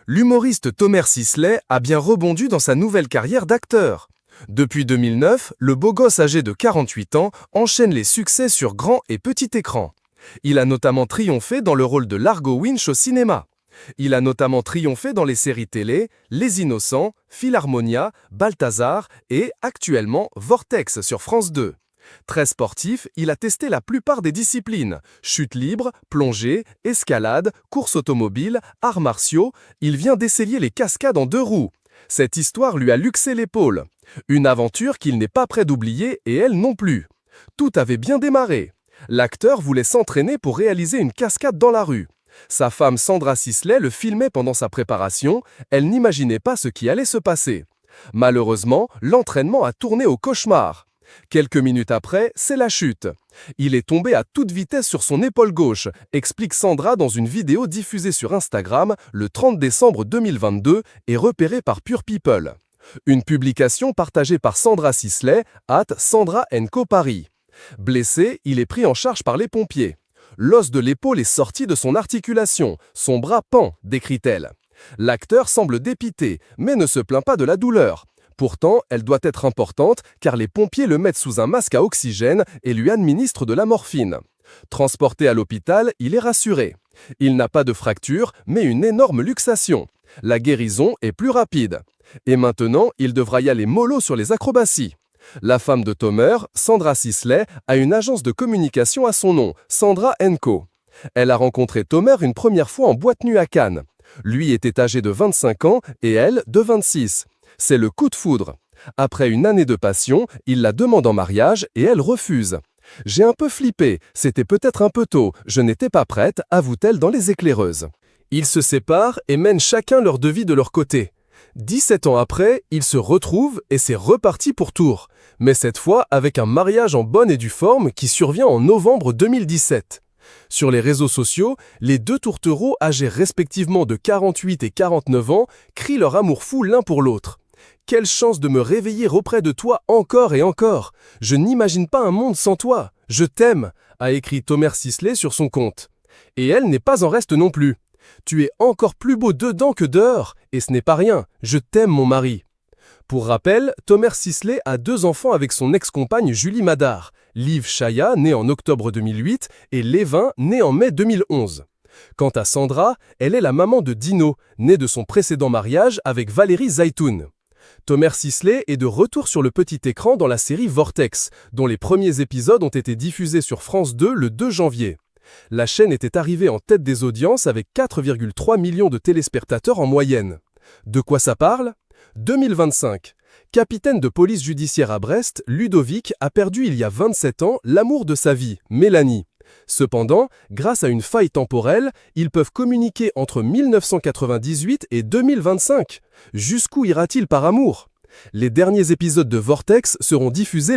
L'humoriste Thomas Sisley a bien rebondi dans sa nouvelle carrière d'acteur. Depuis 2009, le beau gosse âgé de 48 ans enchaîne les succès sur grand et petit écran. Il a notamment triomphé dans le rôle de Largo Winch au cinéma. Il a notamment triomphé dans les séries télé Les Innocents, Philharmonia, Balthazar et, actuellement, Vortex sur France 2. Très sportif, il a testé la plupart des disciplines. Chute libre, plongée, escalade, course automobile, arts martiaux, il vient d'essayer les cascades en 2 roues. Cette histoire lui a luxé l'épaule. Une aventure qu'il n'est pas prêt d'oublier et elle non plus. Tout avait bien démarré. L'acteur voulait s'entraîner pour réaliser une cascade dans la rue. Sa femme Sandra Sisley le filmait pendant sa préparation, elle n'imaginait pas ce qui allait se passer. Malheureusement, l'entraînement a tourné au cauchemar. Quelques minutes après, c'est la chute. Il est tombé à toute vitesse sur son épaule gauche, explique Sandra dans une vidéo diffusée sur Instagram le 30 décembre 2022 et repérée par Pure People. Une publication partagée par Sandra Sisley, @Sandra & Co Paris. Blessé, il est pris en charge par les pompiers. L'os de l'épaule est sorti de son articulation, son bras pend, décrit-elle. L'acteur semble dépité, mais ne se plaint pas de la douleur. Pourtant, elle doit être importante car les pompiers le mettent sous un masque à oxygène et lui administrent de la morphine. Transporté à l'hôpital, il est rassuré. Il n'a pas de fracture, mais une énorme luxation. La guérison est plus rapide. Et maintenant, il devra y aller mollo sur les acrobaties. La femme de Thomas, Sandra Sisley, a une agence de communication à son nom, Sandra & Co. Elle a rencontré Thomas une première fois en boîte nuit à Cannes. Lui était âgé de 25 ans et elle de 26. C'est le coup de foudre. Après une année de passion, il la demande en mariage et elle refuse. « J'ai un peu flippé, c'était peut-être un peu tôt, je n'étais pas prête », avoue-t-elle dans Les Éclaireuses. Ils se séparent et mènent chacun leur vie de leur côté. 17 ans après, ils se retrouvent et c'est reparti pour Tours. Mais cette fois avec un mariage en bonne et due forme qui survient en novembre 2017. Sur les réseaux sociaux, les 2 tourtereaux âgés respectivement de 48 et 49 ans crient leur amour fou l'un pour l'autre. « Quelle chance de me réveiller auprès de toi encore et encore. Je n'imagine pas un monde sans toi. Je t'aime », a écrit Thomas Sisley sur son compte. Et elle n'est pas en reste non plus. « Tu es encore plus beau dedans que dehors, et ce n'est pas rien. Je t'aime mon mari. » Pour rappel, Thomas Sisley a 2 enfants avec son ex-compagne Julie Madar, Liv Chaya, née en octobre 2008, et Lévin, né en mai 2011. Quant à Sandra, elle est la maman de Dino, né de son précédent mariage avec Valérie Zaitoun. Thomas Sisley est de retour sur le petit écran dans la série Vortex, dont les premiers épisodes ont été diffusés sur France 2 le 2 janvier. La chaîne était arrivée en tête des audiences avec 4,3 millions de téléspectateurs en moyenne. De quoi ça parle ? 2025. Capitaine de police judiciaire à Brest, Ludovic a perdu il y a 27 ans l'amour de sa vie, Mélanie. Cependant, grâce à une faille temporelle, ils peuvent communiquer entre 1998 et 2025. Jusqu'où ira-t-il par amour ? Les derniers épisodes de Vortex seront diffusés